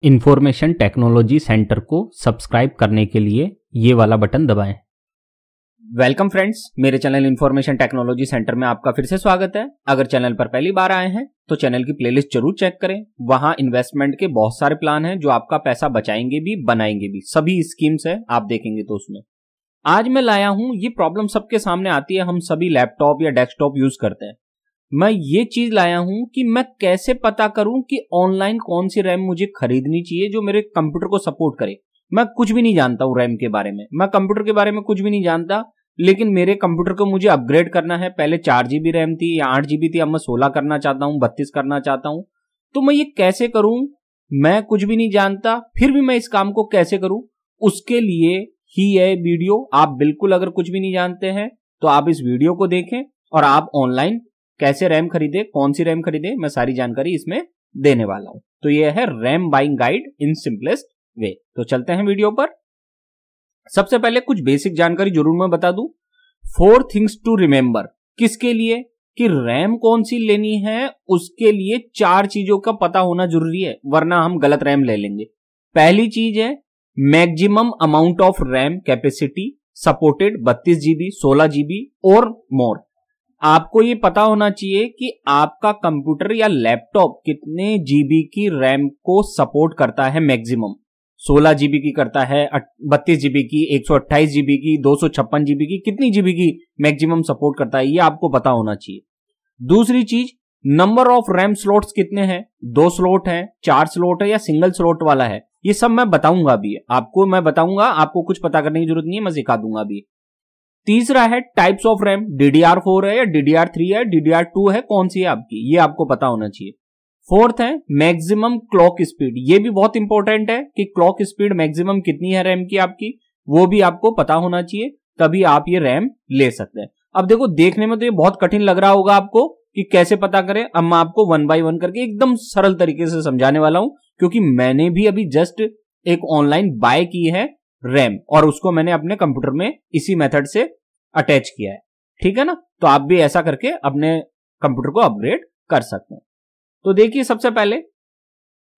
Information technology centre को subscribe करने के लिए ये वाला बटन दबाएं। वेलकम फ्रेंड्स, मेरे चैनल इंफॉर्मेशन टेक्नोलॉजी सेंटर में आपका फिर से स्वागत है। अगर चैनल पर पहली बार आए हैं तो चैनल की प्लेलिस्ट जरूर चेक करें। वहां इन्वेस्टमेंट के बहुत सारे प्लान हैं जो आपका पैसा बचाएंगे भी बनाएंगे भी, सभी स्कीम्स है, आप देखेंगे तो उसमें। आज मैं लाया हूं, ये प्रॉब्लम सबके सामने आती है, हम सभी लैपटॉप या डेस्कटॉप यूज करते हैं। मैं ये चीज लाया हूं कि मैं कैसे पता करूं कि ऑनलाइन कौन सी रैम मुझे खरीदनी चाहिए जो मेरे कंप्यूटर को सपोर्ट करे। मैं कुछ भी नहीं जानता हूं रैम के बारे में, मैं कंप्यूटर के बारे में कुछ भी नहीं जानता, लेकिन मेरे कंप्यूटर को मुझे अपग्रेड करना है। पहले 4 GB रैम थी या 8 GB थी, अब मैं 16 करना चाहता हूं, 32 करना चाहता हूं। तो मैं ये कैसे करूं? मैं कुछ भी नहीं जानता, फिर भी मैं इस काम को कैसे करूं, उसके लिए ही है वीडियो। आप बिल्कुल अगर कुछ भी नहीं जानते हैं तो आप इस वीडियो को देखें और आप ऑनलाइन कैसे रैम खरीदे, कौन सी रैम खरीदे, मैं सारी जानकारी इसमें देने वाला हूं। तो ये है RAM buying guide in simplest way. तो चलते हैं वीडियो पर। सबसे पहले कुछ बेसिक जानकारी जरूर मैं बता दूं। 4 थिंग्स टू रिमेंबर, किसके लिए कि रैम कौन सी लेनी है, उसके लिए 4 चीजों का पता होना जरूरी है, वरना हम गलत रैम ले लेंगे। पहली चीज है maximum amount of RAM capacity supported, 32 GB, 16 GB और मोर। आपको ये पता होना चाहिए कि आपका कंप्यूटर या लैपटॉप कितने जीबी की रैम को सपोर्ट करता है। मैक्सिमम 16 GB की करता है, 32 GB की, 128 GB की, 256 GB की, कितनी जीबी की मैक्सिमम सपोर्ट करता है, ये आपको पता होना चाहिए। दूसरी चीज, नंबर ऑफ रैम स्लॉट्स कितने हैं, 2 स्लॉट है, 4 स्लॉट है या सिंगल स्लॉट वाला है, ये सब मैं बताऊंगा अभी आपको। मैं बताऊंगा, आपको कुछ पता करने की जरूरत नहीं है, मैं सिखा दूंगा अभी। तीसरा है टाइप्स ऑफ रैम, DDR4 है या DDR3 है, DDR2 है, कौन सी है आपकी, ये आपको पता होना चाहिए। फोर्थ है मैक्सिमम क्लॉक स्पीड, ये भी बहुत इंपॉर्टेंट है कि क्लॉक स्पीड मैक्सिमम कितनी है रैम की आपकी, वो भी आपको पता होना चाहिए, तभी आप ये रैम ले सकते हैं। अब देखो, देखने में तो ये बहुत कठिन लग रहा होगा आपको कि कैसे पता करें। अब मैं आपको 1 by 1 करके एकदम सरल तरीके से समझाने वाला हूं, क्योंकि मैंने भी अभी जस्ट एक ऑनलाइन बाय की है रैम और उसको मैंने अपने कंप्यूटर में इसी मेथड से अटैच किया है, ठीक है ना। तो आप भी ऐसा करके अपने कंप्यूटर को अपग्रेड कर सकते हैं। तो देखिए, सबसे पहले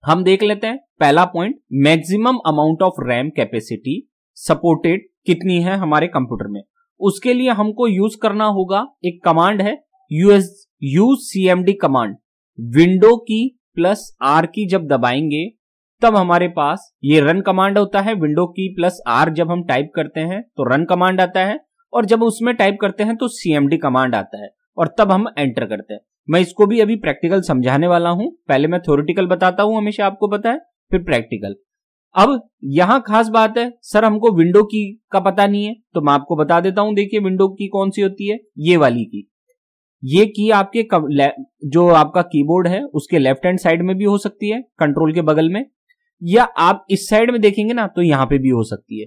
हम देख लेते हैं पहला point, maximum amount of RAM capacity supported कितनी है हमारे कंप्यूटर में। उसके लिए हमको यूज करना होगा एक कमांड है UCMD कमांड। विंडो की प्लस R की जब दबाएंगे तब हमारे पास ये रन कमांड होता है। विंडो की प्लस R जब हम टाइप करते हैं तो रन कमांड आता है, और जब उसमें टाइप करते हैं तो CMD कमांड आता है, और तब हम एंटर करते हैं। मैं इसको भी अभी प्रैक्टिकल समझाने वाला हूं। पहले मैं थ्योरेटिकल बताता हूं, हमेशा आपको पता है, फिर प्रैक्टिकल। अब यहां खास बात है, सर हमको विंडो की का पता नहीं है, तो मैं आपको बता देता हूं। देखिए, विंडो की कौन सी होती है, ये वाली की। ये की आपके जो आपका कीबोर्ड है उसके लेफ्ट हैंड साइड में भी हो सकती है, कंट्रोल के बगल में, या आप इस साइड में देखेंगे ना तो यहां पे भी हो सकती है।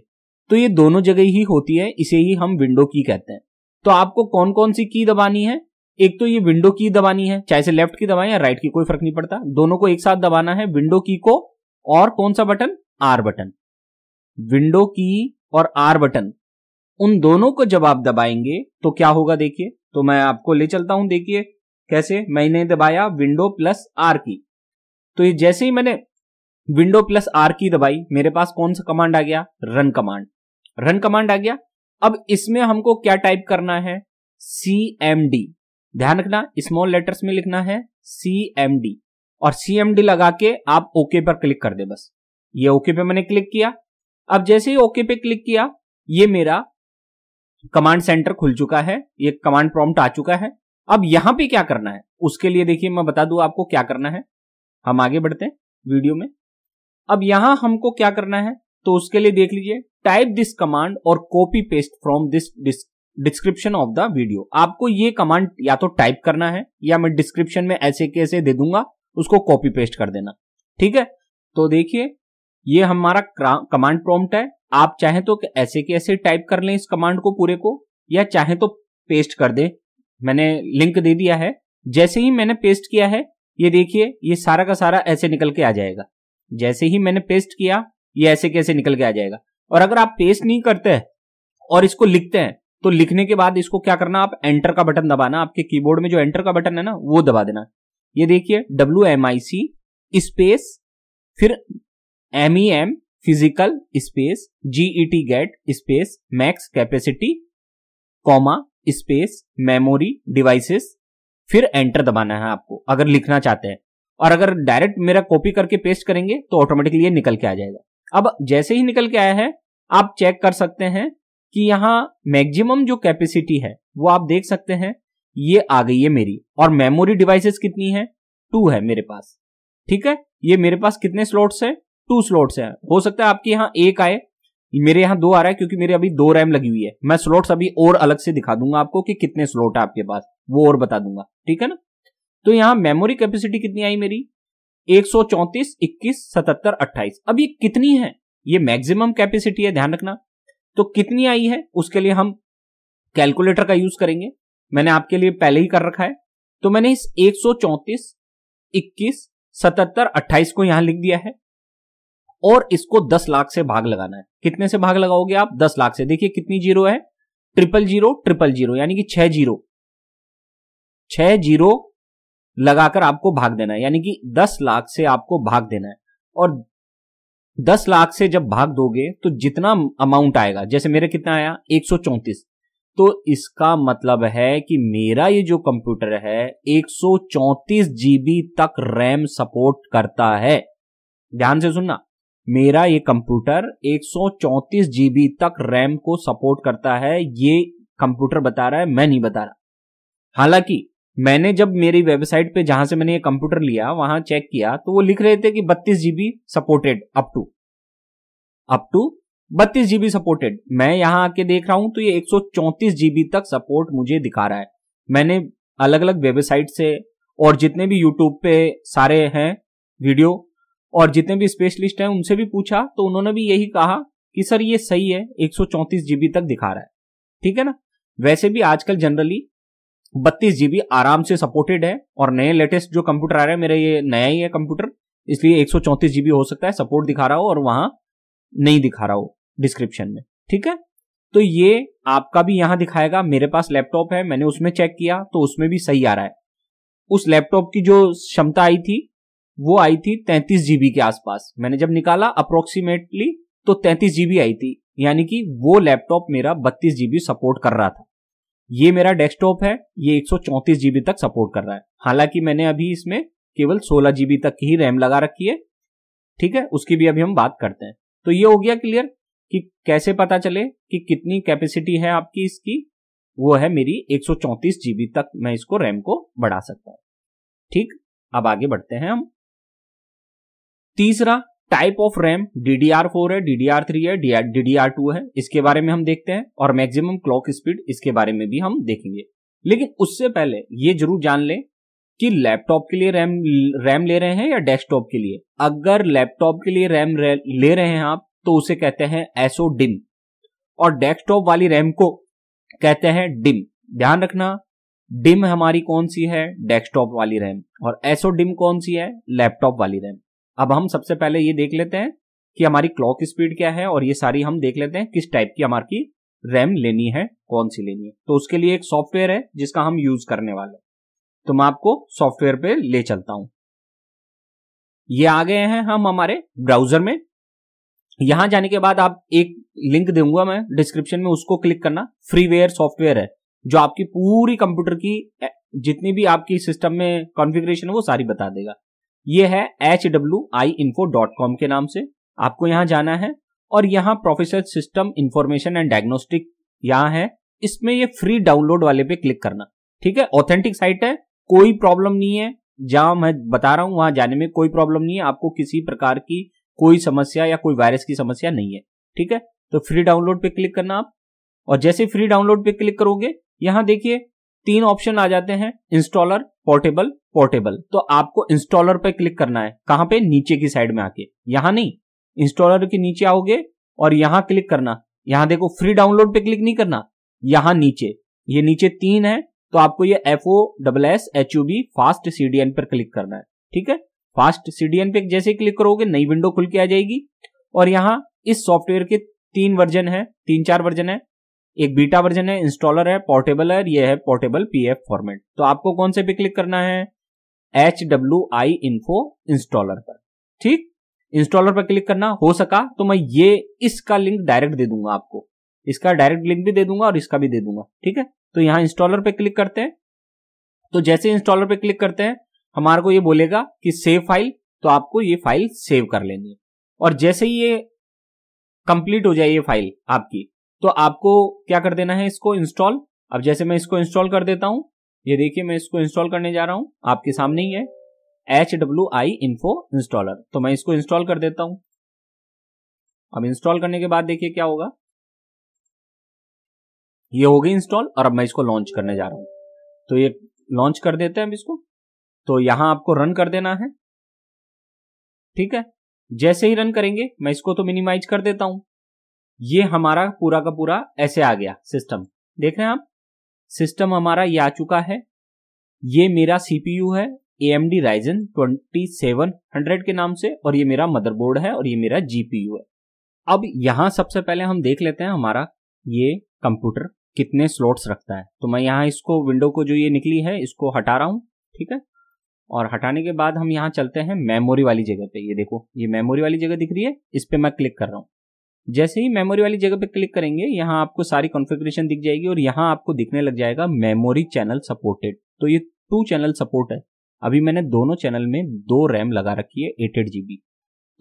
तो ये दोनों जगह ही होती है, इसे ही हम विंडो की कहते हैं। तो आपको कौन कौन सी की दबानी है, एक तो ये विंडो की दबानी है, चाहे से लेफ्ट की दबाएं या राइट की, कोई फर्क नहीं पड़ता, दोनों को एक साथ दबाना है, विंडो की को और कौन सा बटन, R बटन। विंडो की और R बटन, उन दोनों को जब आप दबाएंगे तो क्या होगा, देखिए। तो मैं आपको ले चलता हूं, देखिए कैसे। मैंने दबाया विंडो प्लस R की, तो ये जैसे ही मैंने विंडो प्लस R की दबाई, मेरे पास कौन सा कमांड आ गया, रन कमांड। रन कमांड आ गया। अब इसमें हमको क्या टाइप करना है, CMD। ध्यान रखना, स्मॉल लेटर्स में लिखना है CMD, और CMD लगा के आप ओके पर क्लिक कर दे बस। ये ओके पे मैंने क्लिक किया। अब जैसे ही ओके पे क्लिक किया, ये मेरा कमांड सेंटर खुल चुका है, ये कमांड प्रॉम्प्ट आ चुका है। अब यहां पे क्या करना है, उसके लिए देखिए मैं बता दूं आपको क्या करना है। हम आगे बढ़ते हैं वीडियो में। अब यहां हमको क्या करना है, तो उसके लिए देख लीजिए, टाइप दिस कमांड और copy paste from this description of the video. आपको ये कमांड या तो टाइप करना है या मैं डिस्क्रिप्शन में ऐसे कैसे दे दूंगा, उसको कॉपी पेस्ट कर देना, ठीक है। तो देखिए, ये हमारा कमांड प्रॉम्प्ट है। आप चाहें तो ऐसे के ऐसे टाइप कर लें इस कमांड को पूरे को, या चाहें तो पेस्ट कर दे। मैंने लिंक दे दिया है। जैसे ही मैंने पेस्ट किया है, ये देखिए, ये सारा का सारा ऐसे निकल के आ जाएगा। जैसे ही मैंने पेस्ट किया, ये ऐसे कैसे निकल के आ जाएगा। और अगर आप पेस्ट नहीं करते और इसको लिखते हैं, तो लिखने के बाद इसको क्या करना, आप एंटर का बटन दबाना। आपके कीबोर्ड में जो एंटर का बटन है ना, वो दबा देना। ये देखिए, WMIC स्पेस फिर MEM physical space GET get space max capacity comma space memory devices, फिर एंटर दबाना है आपको अगर लिखना चाहते हैं। और अगर डायरेक्ट मेरा कॉपी करके पेस्ट करेंगे तो ऑटोमेटिकली ये निकल के आ जाएगा। अब जैसे ही निकल के आया है आप चेक कर सकते हैं कि यहां मैक्सिमम जो कैपेसिटी है वो आप देख सकते हैं ये आ गई है मेरी। और मेमोरी डिवाइसेस कितनी है? 2 है मेरे पास। ठीक है, ये मेरे पास कितने स्लॉट्स है? 2 स्लॉट्स है। हो सकता है आपके यहां एक आए, मेरे यहां 2 आ रहा है क्योंकि मेरे अभी 2 रैम लगी हुई है। मैं स्लॉट्स अभी और अलग से दिखा दूंगा आपको कि कितने स्लॉट है आपके पास, वो और बता दूंगा। ठीक है ना। तो यहां मेमोरी कैपेसिटी कितनी आई मेरी? 134, 21, 77, 28। अब ये कितनी है? ये मैक्सिमम कैपेसिटी है, ध्यान रखना। तो कितनी आई है उसके लिए हम कैलकुलेटर का यूज करेंगे। मैंने आपके लिए पहले ही कर रखा है। तो मैंने इस 134, 21, 77, 28 को यहां लिख दिया है और इसको 10 लाख से भाग लगाना है। कितने से भाग लगाओगे आप? 10 लाख से। देखिए कितनी जीरो है? 00000, यानी कि 6 जीरो लगाकर आपको भाग देना है, यानी कि 10 लाख से आपको भाग देना है। और 10 लाख से जब भाग दोगे तो जितना अमाउंट आएगा, जैसे मेरे कितना आया 134, तो इसका मतलब है कि मेरा ये जो कंप्यूटर है 134 जीबी तक रैम सपोर्ट करता है। ध्यान से सुनना, मेरा ये कंप्यूटर 134 जीबी तक रैम को सपोर्ट करता है। ये कंप्यूटर बता रहा है, मैं नहीं बता रहा। हालांकि मैंने जब मेरी वेबसाइट पे जहां से मैंने ये कंप्यूटर लिया वहां चेक किया तो वो लिख रहे थे कि 32 GB supported, up to 32 GB supported. मैं यहां आके देख रहा हूं तो ये 134 जीबी तक सपोर्ट मुझे दिखा रहा है। मैंने अलग अलग वेबसाइट से और जितने भी यूट्यूब पे सारे हैं वीडियो और जितने भी स्पेशलिस्ट हैं उनसे भी पूछा तो उन्होंने भी यही कहा कि सर ये सही है, 134 जीबी तक दिखा रहा है। ठीक है ना। वैसे भी आजकल जनरली 32 जीबी आराम से सपोर्टेड है और नए लेटेस्ट जो कंप्यूटर आ रहा है, मेरा ये नया ही है कंप्यूटर, इसलिए 134 जीबी हो सकता है सपोर्ट दिखा रहा हो और वहां नहीं दिखा रहा हो डिस्क्रिप्शन में। ठीक है, तो ये आपका भी यहां दिखाएगा। मेरे पास लैपटॉप है, मैंने उसमें चेक किया तो उसमें भी सही आ रहा है। उस लैपटॉप की जो क्षमता आई थी वो आई थी 33 जीबी के आसपास। मैंने जब निकाला अप्रोक्सीमेटली तो 33 जीबी आई थी, यानी कि वो लैपटॉप मेरा 32 जीबी सपोर्ट कर रहा था। ये मेरा डेस्कटॉप है, ये 134 जीबी तक सपोर्ट कर रहा है। हालांकि मैंने अभी इसमें केवल 16 जीबी तक की ही रैम लगा रखी है। ठीक है, उसकी भी अभी हम बात करते हैं। तो ये हो गया क्लियर कि कैसे पता चले कि कितनी कैपेसिटी है आपकी इसकी। वो है मेरी 134 जीबी तक मैं इसको रैम को बढ़ा सकता हूं। ठीक, अब आगे बढ़ते हैं हम। तीसरा टाइप ऑफ रैम DDR4 है, DDR3 है, DDR2 है, इसके बारे में हम देखते हैं। और मैक्सिमम क्लॉक स्पीड इसके बारे में भी हम देखेंगे। लेकिन उससे पहले ये जरूर जान लें कि लैपटॉप के लिए रैम ले रहे हैं या डेस्कटॉप के लिए। अगर लैपटॉप के लिए रैम ले रहे हैं आप तो उसे कहते हैं SODIMM और डेस्कटॉप वाली रैम को कहते हैं DIMM। ध्यान रखना, DIMM हमारी कौन सी है? डेस्कटॉप वाली रैम। और SODIMM कौन सी है? लैपटॉप वाली रैम। अब हम सबसे पहले ये देख लेते हैं कि हमारी क्लॉक स्पीड क्या है और ये सारी हम देख लेते हैं किस टाइप की हमारी रैम लेनी है, कौन सी लेनी है। तो उसके लिए एक सॉफ्टवेयर है जिसका हम यूज करने वाले हैं, तो मैं आपको सॉफ्टवेयर पे ले चलता हूं। ये आ गए हैं हम हमारे ब्राउजर में। यहां जाने के बाद आप एक लिंक दूंगा मैं डिस्क्रिप्शन में, उसको क्लिक करना। फ्रीवेयर सॉफ्टवेयर है जो आपकी पूरी कंप्यूटर की जितनी भी आपकी सिस्टम में कॉन्फ़िगरेशन है वो सारी बता देगा। ये है hwiinfo.com के नाम से। आपको यहां जाना है और यहां professional system information and diagnostic यहां है, इसमें ये फ्री डाउनलोड वाले पे क्लिक करना। ठीक है, ऑथेंटिक साइट है, कोई प्रॉब्लम नहीं है। जहां मैं बता रहा हूं वहां जाने में कोई प्रॉब्लम नहीं है, आपको किसी प्रकार की कोई समस्या या कोई वायरस की समस्या नहीं है। ठीक है, तो फ्री डाउनलोड पे क्लिक करना आप। और जैसे फ्री डाउनलोड पे क्लिक करोगे यहां देखिए 3 ऑप्शन आ जाते हैं, इंस्टॉलर, पोर्टेबल। तो आपको इंस्टॉलर पे क्लिक करना है। कहां पे? नीचे की साइड में आके, यहां नहीं, इंस्टॉलर के नीचे आओगे और यहां क्लिक करना। यहां देखो फ्री डाउनलोड पे क्लिक नहीं करना, यहां नीचे, ये नीचे 3 है तो आपको ये FOSSHUB फास्ट CDN पर क्लिक करना है। ठीक है, फास्ट CDN पे जैसे क्लिक करोगे नई विंडो खुल के आ जाएगी। और यहां इस सॉफ्टवेयर के 3 वर्जन है, 3-4 वर्जन है। एक बीटा वर्जन है, इंस्टॉलर है, पोर्टेबल है, ये है पोर्टेबल PF फॉर्मेट। तो आपको कौन से पे क्लिक करना है? HWIinfo इंस्टॉलर पर। ठीक, इंस्टॉलर पर क्लिक करना, हो सका तो मैं ये इसका लिंक डायरेक्ट दे दूंगा आपको, इसका डायरेक्ट लिंक भी दे दूंगा और इसका भी दे दूंगा। ठीक है, तो यहां इंस्टॉलर पे क्लिक करते हैं। तो जैसे इंस्टॉलर पे क्लिक करते हैं हमारे को ये बोलेगा कि सेव फाइल, तो आपको ये फाइल सेव कर लेनी है। और जैसे ही ये कंप्लीट हो जाए ये फाइल आपकी, तो आपको क्या कर देना है, इसको इंस्टॉल। अब जैसे मैं इसको इंस्टॉल कर देता हूं, ये देखिए मैं इसको इंस्टॉल करने जा रहा हूं, आपके सामने ही है HWI Info इंस्टॉलर। तो मैं इसको इंस्टॉल कर देता हूं। अब इंस्टॉल करने के बाद देखिए क्या होगा, ये हो गई इंस्टॉल और अब मैं इसको लॉन्च करने जा रहा हूं। तो ये लॉन्च कर देते हैं अब इसको। तो यहां आपको रन कर देना है। ठीक है, जैसे ही रन करेंगे, मैं इसको तो मिनिमाइज कर देता हूं। ये हमारा पूरा का पूरा ऐसे आ गया सिस्टम, देख रहे हैं आप, सिस्टम हमारा ये आ चुका है। ये मेरा CPU है AMD Ryzen 2700 के नाम से, और ये मेरा मदरबोर्ड है और ये मेरा GPU है। अब यहां सबसे पहले हम देख लेते हैं हमारा ये कंप्यूटर कितने स्लॉट्स रखता है। तो मैं यहां इसको विंडो को जो ये निकली है इसको हटा रहा हूं। ठीक है, और हटाने के बाद हम यहां चलते हैं मेमोरी वाली जगह पे। ये देखो, ये मेमोरी वाली जगह दिख रही है, इस पे मैं क्लिक कर रहा हूं। जैसे ही मेमोरी वाली जगह पे क्लिक करेंगे, यहां आपको सारी कॉन्फ़िगरेशन दिख जाएगी और यहां आपको दिखने लग जाएगा मेमोरी चैनल सपोर्टेड। तो ये 2 चैनल सपोर्ट है। अभी मैंने दोनों चैनल में 2 रैम लगा रखी है 8 GB।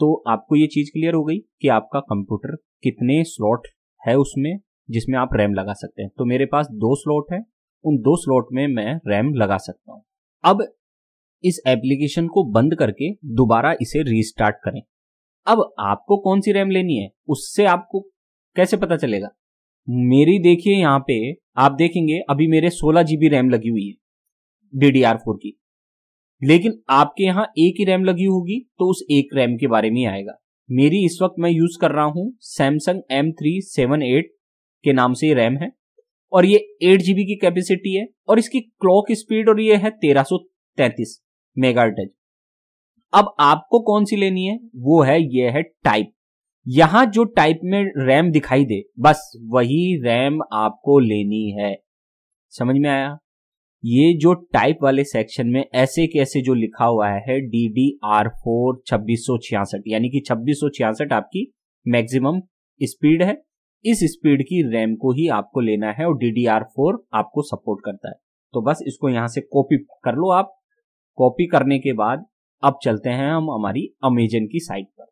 तो आपको ये चीज क्लियर हो गई कि आपका कंप्यूटर कितने स्लॉट है उसमें जिसमें आप रैम लगा सकते हैं। तो मेरे पास 2 स्लॉट है, उन 2 स्लॉट में मैं रैम लगा सकता हूं। अब इस एप्लीकेशन को बंद करके दोबारा इसे रीस्टार्ट करें। अब आपको कौन सी रैम लेनी है उससे आपको कैसे पता चलेगा। मेरी देखिए यहां पे आप देखेंगे अभी मेरे 16 GB रैम लगी हुई है DDR4 की, लेकिन आपके यहां एक ही रैम लगी होगी तो उस एक रैम के बारे में आएगा। मेरी इस वक्त मैं यूज कर रहा हूं Samsung M378 के नाम से ये रैम है और ये 8 GB की कैपेसिटी है और इसकी क्लॉक स्पीड और ये है 1333 मेगाहर्ट्ज। अब आपको कौन सी लेनी है, वो है ये है टाइप। यहां जो टाइप में रैम दिखाई दे बस वही रैम आपको लेनी है। समझ में आया। ये जो टाइप वाले सेक्शन में ऐसे कैसे जो लिखा हुआ है DDR4 2666 यानी कि 2666 आपकी मैक्सिमम स्पीड है, इस स्पीड की रैम को ही आपको लेना है और DDR4 आपको सपोर्ट करता है। तो बस इसको यहां से कॉपी कर लो आप। कॉपी करने के बाद अब चलते हैं हम हमारी अमेजन की साइट पर।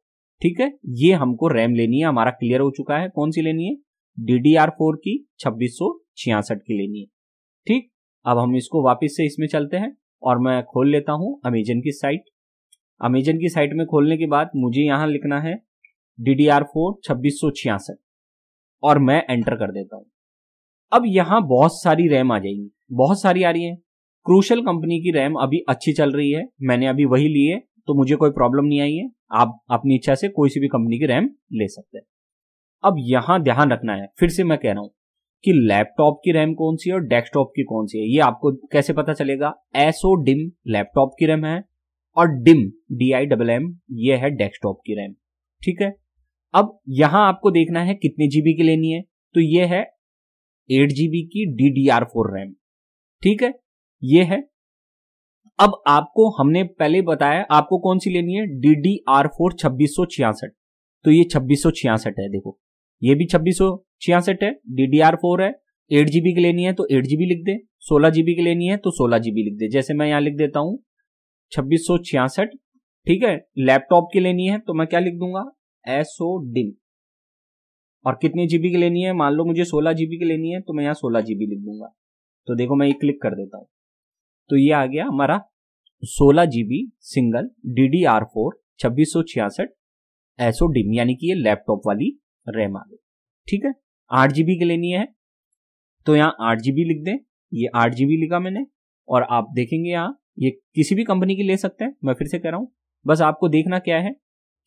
ठीक है, ये हमको रैम लेनी है, हमारा क्लियर हो चुका है कौन सी लेनी है, DDR4 की 2666 की लेनी है। ठीक, अब हम इसको वापस से इसमें चलते हैं और मैं खोल लेता हूं अमेजन की साइट। अमेजन की साइट में खोलने के बाद मुझे यहां लिखना है DDR4 2666 और मैं एंटर कर देता हूं। अब यहां बहुत सारी रैम आ जाएंगी, बहुत सारी आ रही है। क्रूशल कंपनी की रैम अभी अच्छी चल रही है, मैंने अभी वही ली है तो मुझे कोई प्रॉब्लम नहीं आई है। आप अपनी इच्छा से कोई सी भी कंपनी की रैम ले सकते हैं। अब यहां ध्यान रखना है, फिर से मैं कह रहा हूं कि लैपटॉप की रैम कौन सी है और डेस्कटॉप की कौन सी है, ये आपको कैसे पता चलेगा। SODIMM लैपटॉप की रैम है और DIMM DIMM ये है डेस्कटॉप की रैम। ठीक है, अब यहां आपको देखना है कितने जीबी की लेनी है, तो ये है 8 GB की DDR4 रैम। ठीक है, ये है। अब आपको हमने पहले बताया आपको कौन सी लेनी है, DDR4 2666। तो ये 2666 है, देखो ये भी 2666 है, DDR4 है। 8 GB की लेनी है तो 8 GB लिख दे, 16 GB की लेनी है तो 16 GB लिख दे। जैसे मैं यहां लिख देता हूं 2666। ठीक है, लैपटॉप की लेनी है तो मैं क्या लिख दूंगा, SODIMM। और कितने जीबी की लेनी है, मान लो मुझे 16 GB की लेनी है तो मैं यहां 16 GB लिख दूंगा। तो देखो मैं ये क्लिक कर देता हूं तो ये आ गया हमारा 16 GB सिंगल DDR4 2666 SODIMM, यानी कि ये लैपटॉप वाली रैम आ गई। ठीक है, 8 GB की लेनी है तो यहाँ 8 GB लिख दें, ये 8 GB लिखा मैंने। और आप देखेंगे यहाँ ये किसी भी कंपनी की ले सकते हैं, मैं फिर से कह रहा हूं, बस आपको देखना क्या है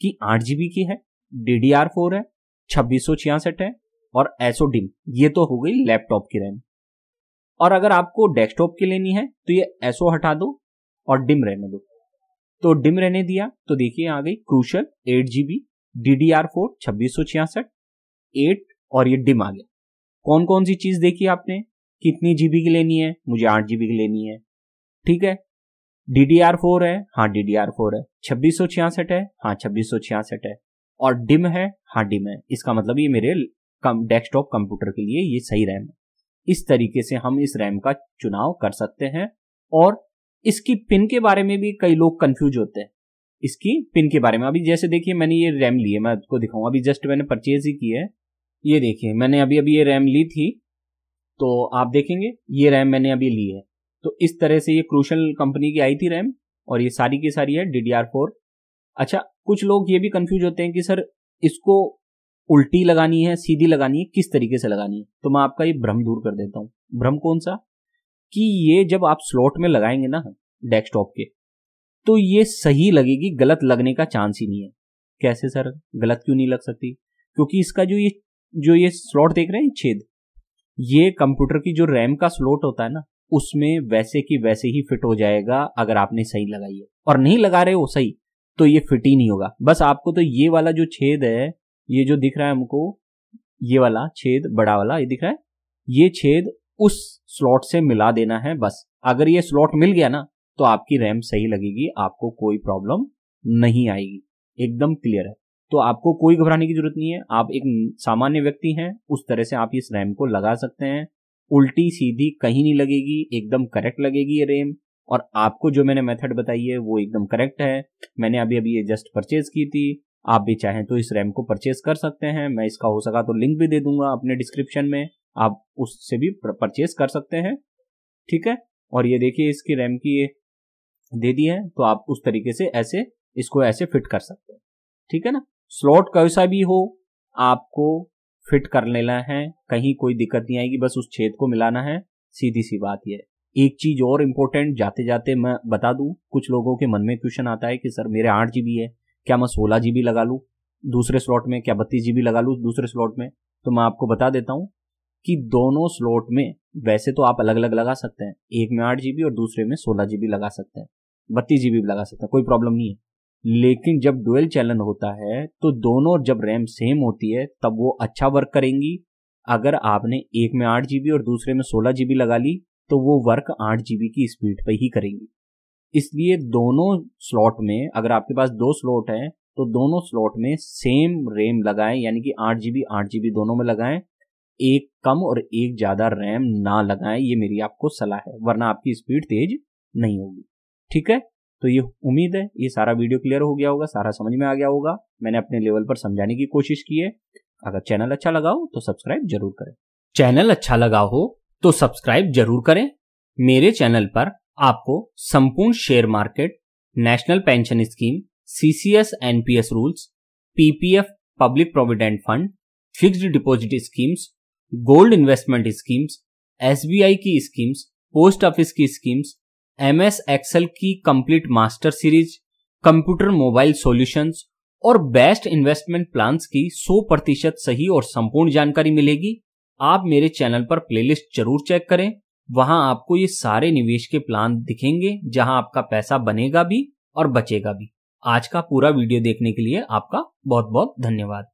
कि 8 GB की है, DDR4 है, 2666 है और SODIMM, ये तो हो गई लैपटॉप की रैम। और अगर आपको डेस्कटॉप की लेनी है तो ये SO हटा दो और DIMM रहने दो। तो DIMM रहने दिया तो देखिए आ गई क्रूशल 8 GB DDR4 2666 8 और ये DIMM आ गया। कौन कौन सी चीज देखी आपने, कितनी जीबी की लेनी है, मुझे 8 GB की लेनी है। ठीक है, DDR4 है, हाँ DDR4 है। 2666 है, हाँ 2666 है। और डिम है, हाँ डिम है। इसका मतलब ये मेरे डेस्कटॉप कंप्यूटर के लिए ये सही रैम है। इस तरीके से हम इस रैम का चुनाव कर सकते हैं। और इसकी पिन के बारे में भी कई लोग कंफ्यूज होते हैं। इसकी पिन के बारे में अभी जैसे देखिए मैंने ये रैम ली है, मैं आपको दिखाऊंगा। अभी जस्ट मैंने परचेज ही की है। ये देखिए मैंने अभी ये रैम ली थी, तो आप देखेंगे ये रैम मैंने अभी ली है। तो इस तरह से ये क्रूशल कंपनी की आई थी रैम, और ये सारी की सारी है DDR4। अच्छा, कुछ लोग ये भी कंफ्यूज होते हैं कि सर इसको उल्टी लगानी है, सीधी लगानी है, किस तरीके से लगानी है। तो मैं आपका ये भ्रम दूर कर देता हूं। भ्रम कौन सा? कि ये जब आप स्लॉट में लगाएंगे ना डेस्कटॉप के, तो ये सही लगेगी, गलत लगने का चांस ही नहीं है। कैसे सर, गलत क्यों नहीं लग सकती? क्योंकि इसका जो ये स्लॉट देख रहे हैं छेद, ये कंप्यूटर की जो रैम का स्लॉट होता है ना, उसमें वैसे की वैसे ही फिट हो जाएगा अगर आपने सही लगाई है। और नहीं लगा रहे हो सही तो ये फिट ही नहीं होगा। बस आपको तो ये वाला जो छेद है, ये जो दिख रहा है हमको, ये वाला छेद बड़ा वाला ये दिख रहा है, ये छेद उस स्लॉट से मिला देना है बस। अगर ये स्लॉट मिल गया ना तो आपकी रैम सही लगेगी, आपको कोई प्रॉब्लम नहीं आएगी, एकदम क्लियर है। तो आपको कोई घबराने की जरूरत नहीं है। आप एक सामान्य व्यक्ति हैं, उस तरह से आप इस रैम को लगा सकते हैं। उल्टी सीधी कहीं नहीं लगेगी, एकदम करेक्ट लगेगी ये रैम। और आपको जो मैंने मेथड बताई है वो एकदम करेक्ट है। मैंने अभी ये जस्ट परचेज की थी। आप भी चाहें तो इस रैम को परचेज कर सकते हैं। मैं इसका हो सका तो लिंक भी दे दूंगा अपने डिस्क्रिप्शन में, आप उससे भी परचेज कर सकते हैं। ठीक है। और ये देखिए इसकी रैम की ये दे दी है, तो आप उस तरीके से ऐसे इसको ऐसे फिट कर सकते हैं। ठीक है ना। स्लॉट कैसा भी हो आपको फिट कर लेना है, कहीं कोई दिक्कत नहीं आएगी, बस उस छेद को मिलाना है, सीधी सी बात यह है। एक चीज और इम्पोर्टेंट जाते जाते मैं बता दूं, कुछ लोगों के मन में क्वेश्चन आता है कि सर मेरे 8 GB है, क्या मैं 16 GB लगा लूं दूसरे स्लॉट में, क्या 32 GB लगा लूं दूसरे स्लॉट में? तो मैं आपको बता देता हूं कि दोनों स्लॉट में वैसे तो आप अलग अलग लगा सकते हैं। एक में 8 GB और दूसरे में 16 GB लगा सकते हैं, 32 GB भी लगा सकते हैं, कोई प्रॉब्लम नहीं है। लेकिन जब डुअल चैनल होता है तो दोनों जब रैम सेम होती है तब वो अच्छा वर्क करेंगी। अगर आपने एक में 8 GB और दूसरे में 16 GB लगा ली तो वो वर्क 8 GB की स्पीड पे ही करेंगी। इसलिए दोनों स्लॉट में, अगर आपके पास 2 स्लॉट हैं तो दोनों स्लॉट में सेम रैम लगाएं, यानी कि 8 GB दोनों में लगाएं। एक कम और एक ज्यादा रैम ना लगाएं, ये मेरी आपको सलाह है, वरना आपकी स्पीड तेज नहीं होगी। ठीक है। तो ये उम्मीद है ये सारा वीडियो क्लियर हो गया होगा, सारा समझ में आ गया होगा। मैंने अपने लेवल पर समझाने की कोशिश की है। अगर चैनल अच्छा लगा हो तो सब्सक्राइब जरूर करें। चैनल अच्छा लगा हो तो सब्सक्राइब जरूर करें। मेरे चैनल पर आपको संपूर्ण share market, national pension scheme, CCS NPS rules, PPF public provident fund, fixed deposit schemes, gold investment schemes, SBI की स्कीम्स, पोस्ट ऑफिस की स्कीम्स, MS एक्सेल की complete master series, computer mobile solutions और best investment plans की 100% सही और संपूर्ण जानकारी मिलेगी। आप मेरे चैनल पर प्लेलिस्ट जरूर चेक करें, वहां आपको ये सारे निवेश के प्लान दिखेंगे जहां आपका पैसा बनेगा भी और बचेगा भी। आज का पूरा वीडियो देखने के लिए आपका बहुत बहुत धन्यवाद।